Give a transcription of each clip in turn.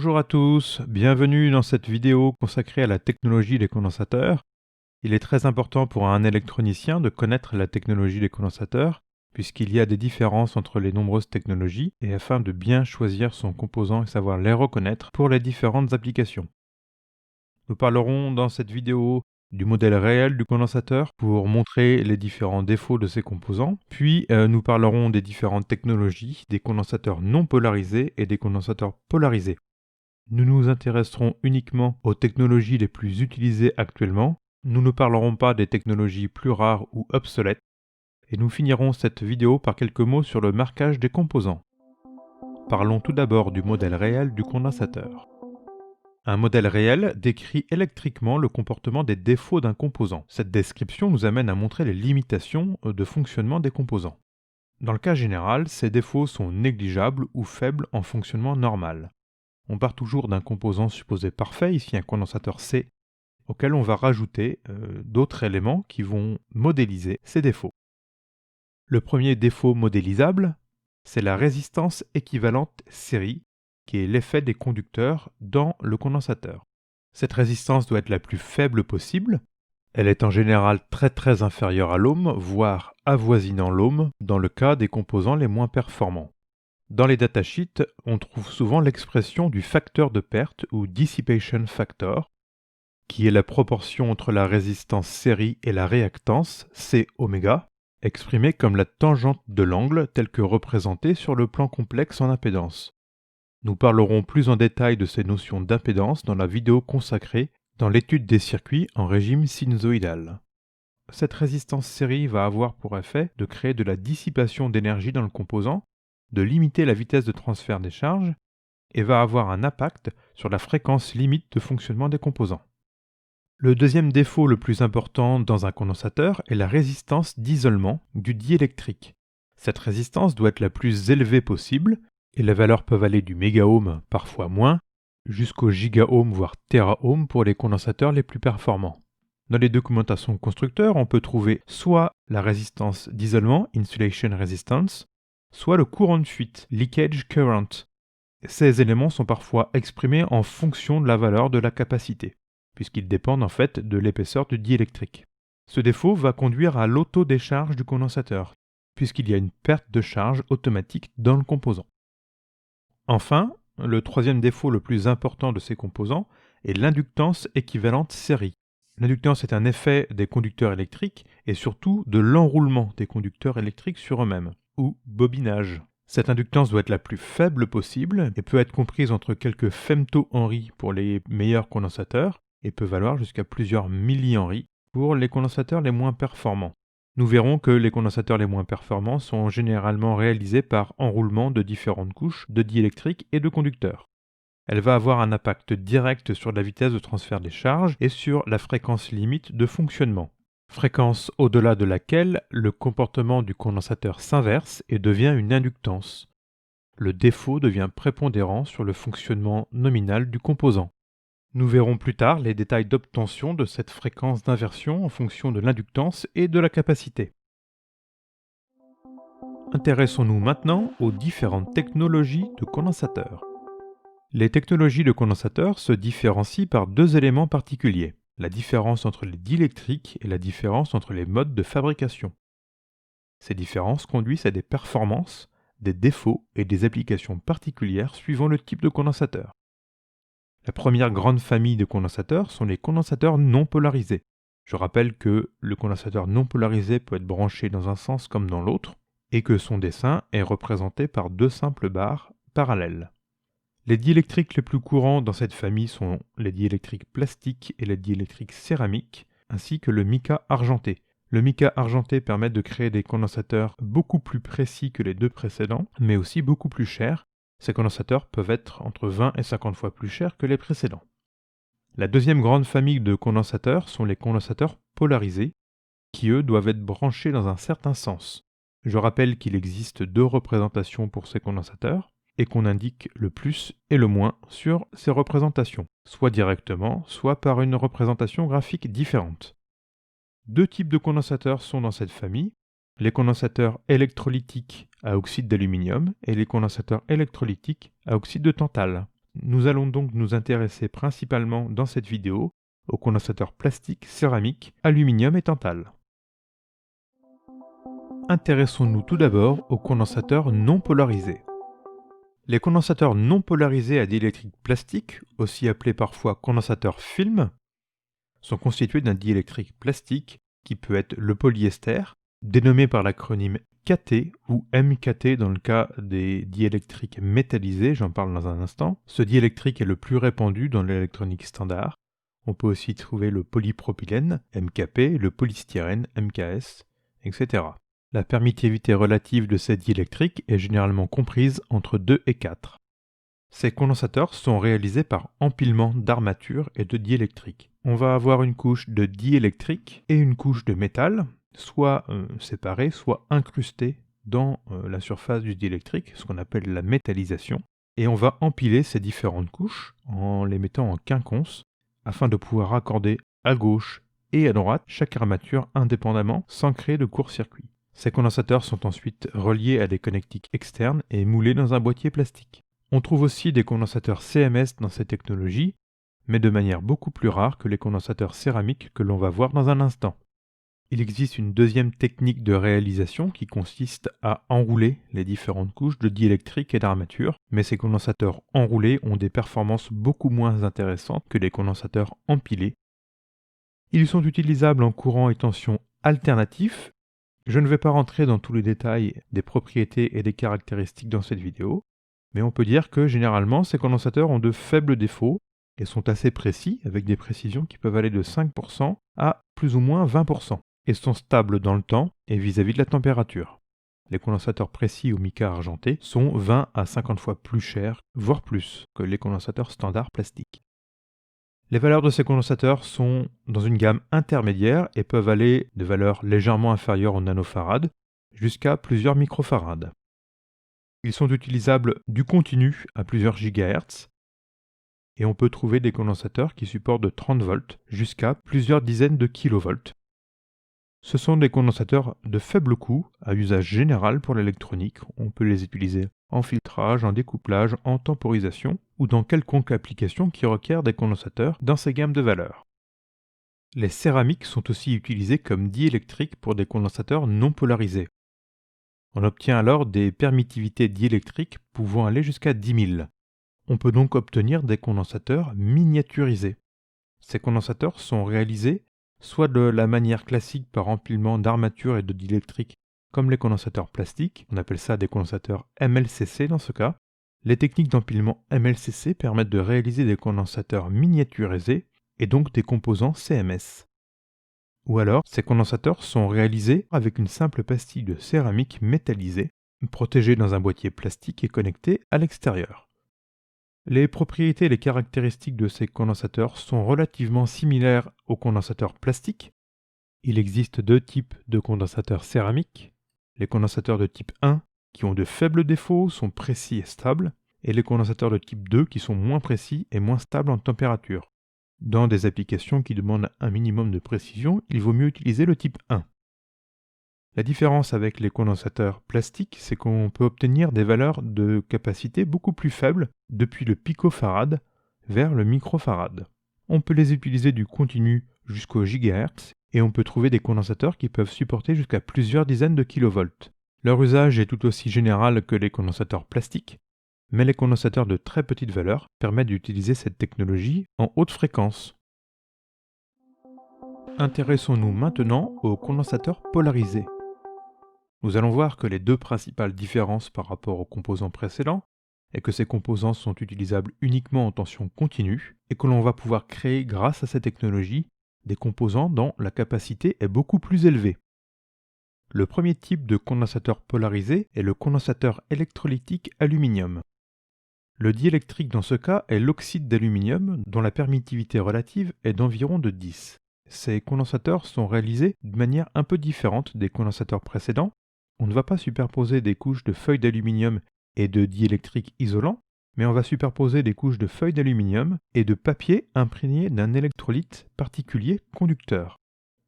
Bonjour à tous, bienvenue dans cette vidéo consacrée à la technologie des condensateurs. Il est très important pour un électronicien de connaître la technologie des condensateurs, puisqu'il y a des différences entre les nombreuses technologies, et afin de bien choisir son composant et savoir les reconnaître pour les différentes applications. Nous parlerons dans cette vidéo du modèle réel du condensateur pour montrer les différents défauts de ses composants. Puis nous parlerons des différentes technologies, des condensateurs non polarisés et des condensateurs polarisés. Nous nous intéresserons uniquement aux technologies les plus utilisées actuellement. Nous ne parlerons pas des technologies plus rares ou obsolètes. Et nous finirons cette vidéo par quelques mots sur le marquage des composants. Parlons tout d'abord du modèle réel du condensateur. Un modèle réel décrit électriquement le comportement des défauts d'un composant. Cette description nous amène à montrer les limitations de fonctionnement des composants. Dans le cas général, ces défauts sont négligeables ou faibles en fonctionnement normal. On part toujours d'un composant supposé parfait, ici un condensateur C, auquel on va rajouter d'autres éléments qui vont modéliser ces défauts. Le premier défaut modélisable, c'est la résistance équivalente série, qui est l'effet des conducteurs dans le condensateur. Cette résistance doit être la plus faible possible. Elle est en général très inférieure à l'ohm, voire avoisinant l'ohm, dans le cas des composants les moins performants. Dans les datasheets, on trouve souvent l'expression du facteur de perte ou dissipation factor, qui est la proportion entre la résistance série et la réactance, C-ω, exprimée comme la tangente de l'angle telle que représentée sur le plan complexe en impédance. Nous parlerons plus en détail de ces notions d'impédance dans la vidéo consacrée dans l'étude des circuits en régime sinusoïdal. Cette résistance série va avoir pour effet de créer de la dissipation d'énergie dans le composant, de limiter la vitesse de transfert des charges, et va avoir un impact sur la fréquence limite de fonctionnement des composants. Le deuxième défaut le plus important dans un condensateur est la résistance d'isolement du diélectrique. Cette résistance doit être la plus élevée possible, et les valeurs peuvent aller du mégaohm, parfois moins, jusqu'au gigaohm voire téraohm pour les condensateurs les plus performants. Dans les documentations constructeurs, on peut trouver soit la résistance d'isolement, insulation resistance, soit le courant de fuite, leakage current. Ces éléments sont parfois exprimés en fonction de la valeur de la capacité, puisqu'ils dépendent en fait de l'épaisseur du diélectrique. Ce défaut va conduire à l'autodécharge du condensateur, puisqu'il y a une perte de charge automatique dans le composant. Enfin, le troisième défaut le plus important de ces composants est l'inductance équivalente série. L'inductance est un effet des conducteurs électriques et surtout de l'enroulement des conducteurs électriques sur eux-mêmes, ou bobinage. Cette inductance doit être la plus faible possible et peut être comprise entre quelques femtohenries pour les meilleurs condensateurs et peut valoir jusqu'à plusieurs millihenries pour les condensateurs les moins performants. Nous verrons que les condensateurs les moins performants sont généralement réalisés par enroulement de différentes couches de diélectrique et de conducteurs. Elle va avoir un impact direct sur la vitesse de transfert des charges et sur la fréquence limite de fonctionnement. Fréquence au-delà de laquelle le comportement du condensateur s'inverse et devient une inductance. Le défaut devient prépondérant sur le fonctionnement nominal du composant. Nous verrons plus tard les détails d'obtention de cette fréquence d'inversion en fonction de l'inductance et de la capacité. Intéressons-nous maintenant aux différentes technologies de condensateurs. Les technologies de condensateurs se différencient par deux éléments particuliers, la différence entre les diélectriques et la différence entre les modes de fabrication. Ces différences conduisent à des performances, des défauts et des applications particulières suivant le type de condensateur. La première grande famille de condensateurs sont les condensateurs non polarisés. Je rappelle que le condensateur non polarisé peut être branché dans un sens comme dans l'autre, et que son dessin est représenté par deux simples barres parallèles. Les diélectriques les plus courants dans cette famille sont les diélectriques plastiques et les diélectriques céramiques, ainsi que le mica argenté. Le mica argenté permet de créer des condensateurs beaucoup plus précis que les deux précédents, mais aussi beaucoup plus chers. Ces condensateurs peuvent être entre 20 et 50 fois plus chers que les précédents. La deuxième grande famille de condensateurs sont les condensateurs polarisés, qui eux doivent être branchés dans un certain sens. Je rappelle qu'il existe deux représentations pour ces condensateurs, et qu'on indique le plus et le moins sur ces représentations, soit directement, soit par une représentation graphique différente. Deux types de condensateurs sont dans cette famille, les condensateurs électrolytiques à oxyde d'aluminium et les condensateurs électrolytiques à oxyde de tantale. Nous allons donc nous intéresser principalement dans cette vidéo aux condensateurs plastique, céramique, aluminium et tantal. Intéressons-nous tout d'abord aux condensateurs non polarisés. Les condensateurs non polarisés à diélectrique plastique, aussi appelés parfois condensateurs film, sont constitués d'un diélectrique plastique qui peut être le polyester, dénommé par l'acronyme KT ou MKT dans le cas des diélectriques métallisés, j'en parle dans un instant. Ce diélectrique est le plus répandu dans l'électronique standard. On peut aussi trouver le polypropylène, MKP, le polystyrène, MKS, etc. La permittivité relative de ces diélectriques est généralement comprise entre 2 et 4. Ces condensateurs sont réalisés par empilement d'armature et de diélectrique. On va avoir une couche de diélectrique et une couche de métal, soit séparées, soit incrustées dans la surface du diélectrique, ce qu'on appelle la métallisation. Et on va empiler ces différentes couches en les mettant en quinconce, afin de pouvoir raccorder à gauche et à droite chaque armature indépendamment sans créer de court-circuit. Ces condensateurs sont ensuite reliés à des connectiques externes et moulés dans un boîtier plastique. On trouve aussi des condensateurs CMS dans ces technologies, mais de manière beaucoup plus rare que les condensateurs céramiques que l'on va voir dans un instant. Il existe une deuxième technique de réalisation qui consiste à enrouler les différentes couches de diélectrique et d'armature, mais ces condensateurs enroulés ont des performances beaucoup moins intéressantes que les condensateurs empilés. Ils sont utilisables en courant et tension alternatifs. Je ne vais pas rentrer dans tous les détails des propriétés et des caractéristiques dans cette vidéo, mais on peut dire que généralement ces condensateurs ont de faibles défauts et sont assez précis, avec des précisions qui peuvent aller de 5% à plus ou moins 20%, et sont stables dans le temps et vis-à-vis de la température. Les condensateurs précis au mica argenté sont 20 à 50 fois plus chers, voire plus, que les condensateurs standards plastiques. Les valeurs de ces condensateurs sont dans une gamme intermédiaire et peuvent aller de valeurs légèrement inférieures aux nanofarad jusqu'à plusieurs microfarad. Ils sont utilisables du continu à plusieurs gigahertz et on peut trouver des condensateurs qui supportent de 30 volts jusqu'à plusieurs dizaines de kilovolts. Ce sont des condensateurs de faible coût à usage général pour l'électronique. On peut les utiliser en filtrage, en découplage, en temporisation ou dans quelconque application qui requiert des condensateurs dans ces gammes de valeurs. Les céramiques sont aussi utilisées comme diélectriques pour des condensateurs non polarisés. On obtient alors des permittivités diélectriques pouvant aller jusqu'à 10 000. On peut donc obtenir des condensateurs miniaturisés. Ces condensateurs sont réalisés soit de la manière classique par empilement d'armature et de diélectrique comme les condensateurs plastiques, on appelle ça des condensateurs MLCC dans ce cas. Les techniques d'empilement MLCC permettent de réaliser des condensateurs miniaturisés et donc des composants CMS. Ou alors, ces condensateurs sont réalisés avec une simple pastille de céramique métallisée, protégée dans un boîtier plastique et connectée à l'extérieur. Les propriétés et les caractéristiques de ces condensateurs sont relativement similaires aux condensateurs plastiques. Il existe deux types de condensateurs céramiques. Les condensateurs de type 1, qui ont de faibles défauts, sont précis et stables, et les condensateurs de type 2, qui sont moins précis et moins stables en température. Dans des applications qui demandent un minimum de précision, il vaut mieux utiliser le type 1. La différence avec les condensateurs plastiques, c'est qu'on peut obtenir des valeurs de capacité beaucoup plus faibles depuis le picofarad vers le microfarad. On peut les utiliser du continu jusqu'au gigahertz et on peut trouver des condensateurs qui peuvent supporter jusqu'à plusieurs dizaines de kilovolts. Leur usage est tout aussi général que les condensateurs plastiques, mais les condensateurs de très petite valeur permettent d'utiliser cette technologie en haute fréquence. Intéressons-nous maintenant aux condensateurs polarisés. Nous allons voir que les deux principales différences par rapport aux composants précédents est que ces composants sont utilisables uniquement en tension continue et que l'on va pouvoir créer grâce à ces technologies des composants dont la capacité est beaucoup plus élevée. Le premier type de condensateur polarisé est le condensateur électrolytique aluminium. Le diélectrique dans ce cas est l'oxyde d'aluminium dont la permittivité relative est d'environ de 10. Ces condensateurs sont réalisés de manière un peu différente des condensateurs précédents. On ne va pas superposer des couches de feuilles d'aluminium et de diélectrique isolant, mais on va superposer des couches de feuilles d'aluminium et de papier imprégné d'un électrolyte particulier conducteur.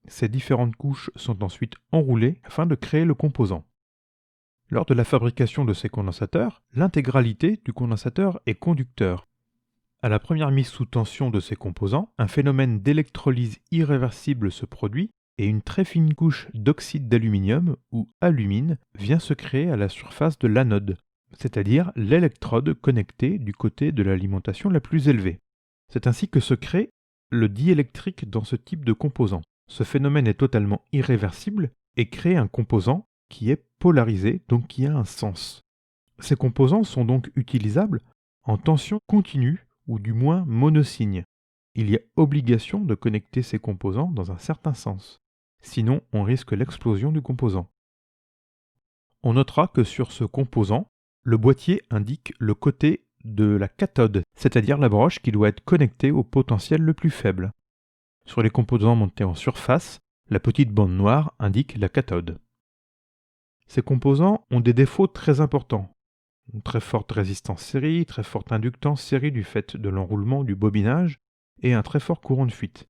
Ces différentes couches sont ensuite enroulées afin de créer le composant. Lors de la fabrication de ces condensateurs, l'intégralité du condensateur est conducteur. À la première mise sous tension de ces composants, un phénomène d'électrolyse irréversible se produit et une très fine couche d'oxyde d'aluminium ou alumine vient se créer à la surface de l'anode, c'est-à-dire l'électrode connectée du côté de l'alimentation la plus élevée. C'est ainsi que se crée le diélectrique dans ce type de composant. Ce phénomène est totalement irréversible et crée un composant qui est polarisé, donc qui a un sens. Ces composants sont donc utilisables en tension continue ou du moins monosigne. Il y a obligation de connecter ces composants dans un certain sens. Sinon, on risque l'explosion du composant. On notera que sur ce composant, le boîtier indique le côté de la cathode, c'est-à-dire la broche qui doit être connectée au potentiel le plus faible. Sur les composants montés en surface, la petite bande noire indique la cathode. Ces composants ont des défauts très importants. Une très forte résistance série, très forte inductance série du fait de l'enroulement du bobinage et un très fort courant de fuite.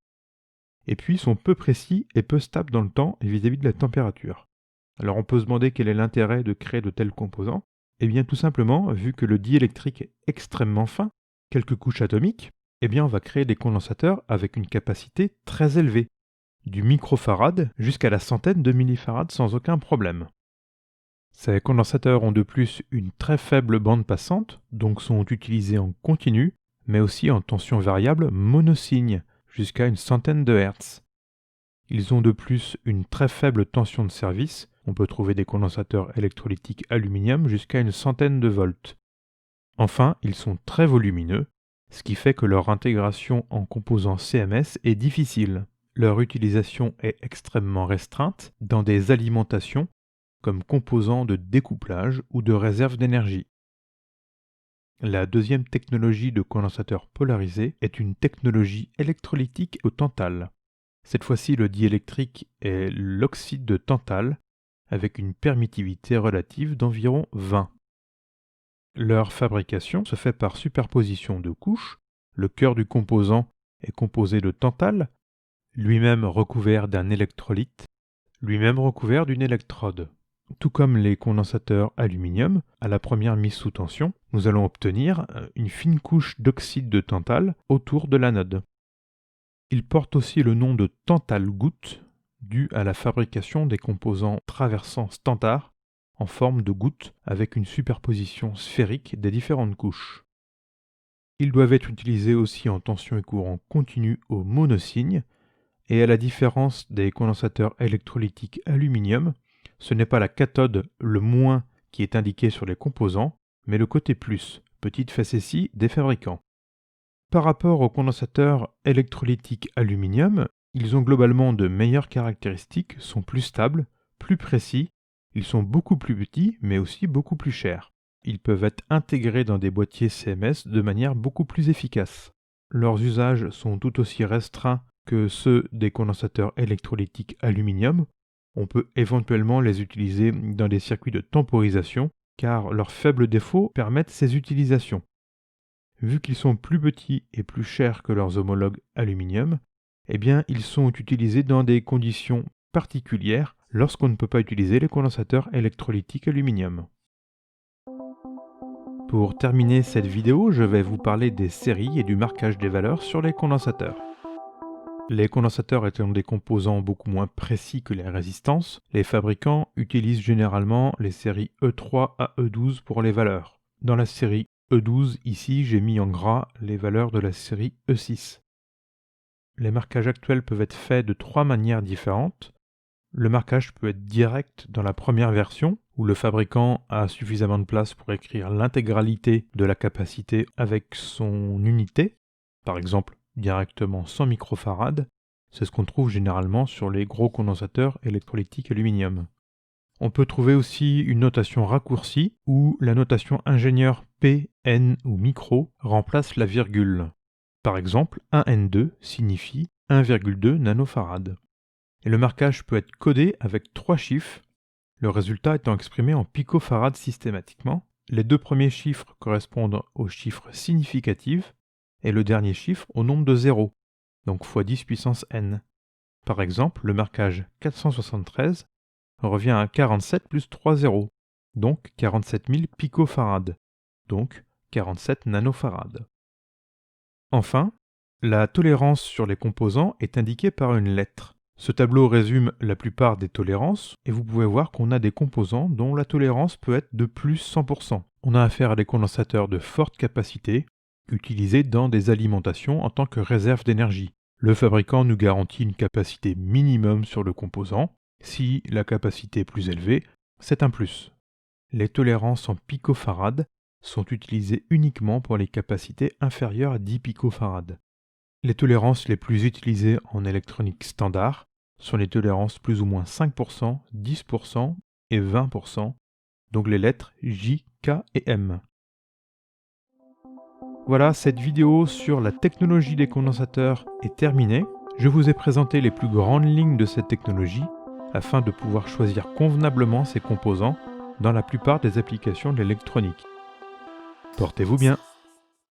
Et puis sont peu précis et peu stables dans le temps et vis-à-vis de la température. Alors on peut se demander quel est l'intérêt de créer de tels composants. Eh bien tout simplement, vu que le diélectrique est extrêmement fin, quelques couches atomiques, eh bien on va créer des condensateurs avec une capacité très élevée, du microfarad jusqu'à la centaine de millifarads sans aucun problème. Ces condensateurs ont de plus une très faible bande passante, donc sont utilisés en continu, mais aussi en tension variable monosigne, jusqu'à une centaine de Hertz. Ils ont de plus une très faible tension de service, on peut trouver des condensateurs électrolytiques aluminium jusqu'à une centaine de volts. Enfin, ils sont très volumineux, ce qui fait que leur intégration en composants CMS est difficile. Leur utilisation est extrêmement restreinte dans des alimentations comme composants de découplage ou de réserve d'énergie. La deuxième technologie de condensateur polarisé est une technologie électrolytique au tantale. Cette fois-ci, le diélectrique est l'oxyde de tantale avec une permittivité relative d'environ 20. Leur fabrication se fait par superposition de couches. Le cœur du composant est composé de tantale, lui-même recouvert d'un électrolyte, lui-même recouvert d'une électrode. Tout comme les condensateurs aluminium, à la première mise sous tension, nous allons obtenir une fine couche d'oxyde de tantale autour de l'anode. Il porte aussi le nom de tantale-goutte, dû à la fabrication des composants traversants standards en forme de goutte avec une superposition sphérique des différentes couches. Ils doivent être utilisés aussi en tension et courant continu au monosigne, et à la différence des condensateurs électrolytiques aluminium, ce n'est pas la cathode, le moins, qui est indiqué sur les composants, mais le côté plus, petite facétie des fabricants. Par rapport aux condensateurs électrolytiques aluminium, ils ont globalement de meilleures caractéristiques, sont plus stables, plus précis, ils sont beaucoup plus petits, mais aussi beaucoup plus chers. Ils peuvent être intégrés dans des boîtiers CMS de manière beaucoup plus efficace. Leurs usages sont tout aussi restreints que ceux des condensateurs électrolytiques aluminium. On peut éventuellement les utiliser dans des circuits de temporisation, car leurs faibles défauts permettent ces utilisations. Vu qu'ils sont plus petits et plus chers que leurs homologues aluminium, eh bien ils sont utilisés dans des conditions particulières lorsqu'on ne peut pas utiliser les condensateurs électrolytiques aluminium. Pour terminer cette vidéo, je vais vous parler des séries et du marquage des valeurs sur les condensateurs. Les condensateurs étant des composants beaucoup moins précis que les résistances, les fabricants utilisent généralement les séries E3 à E12 pour les valeurs. Dans la série E12, ici, j'ai mis en gras les valeurs de la série E6. Les marquages actuels peuvent être faits de 3 manières différentes. Le marquage peut être direct dans la première version, où le fabricant a suffisamment de place pour écrire l'intégralité de la capacité avec son unité, par exemple directement 100 microfarads. C'est ce qu'on trouve généralement sur les gros condensateurs électrolytiques aluminium. On peut trouver aussi une notation raccourcie où la notation ingénieur P, N ou micro remplace la virgule. Par exemple, 1N2 signifie 1,2 nanofarad. Et le marquage peut être codé avec 3 chiffres, le résultat étant exprimé en picofarad systématiquement. Les 2 premiers chiffres correspondent aux chiffres significatifs et le dernier chiffre au nombre de zéros, donc x 10 puissance n. Par exemple, le marquage 473 revient à 47 plus 3 zéros, donc 47 000 picofarads, donc 47 nanofarads. Enfin, la tolérance sur les composants est indiquée par une lettre. Ce tableau résume la plupart des tolérances et vous pouvez voir qu'on a des composants dont la tolérance peut être de plus 100%. On a affaire à des condensateurs de forte capacité utilisés dans des alimentations en tant que réserve d'énergie. Le fabricant nous garantit une capacité minimum sur le composant. Si la capacité est plus élevée, c'est un plus. Les tolérances en picofarad sont utilisées uniquement pour les capacités inférieures à 10 picofarad. Les tolérances les plus utilisées en électronique standard sont les tolérances plus ou moins 5%, 10% et 20%, donc les lettres J, K et M. Voilà, cette vidéo sur la technologie des condensateurs est terminée. Je vous ai présenté les plus grandes lignes de cette technologie afin de pouvoir choisir convenablement ses composants dans la plupart des applications de l'électronique. Portez-vous bien!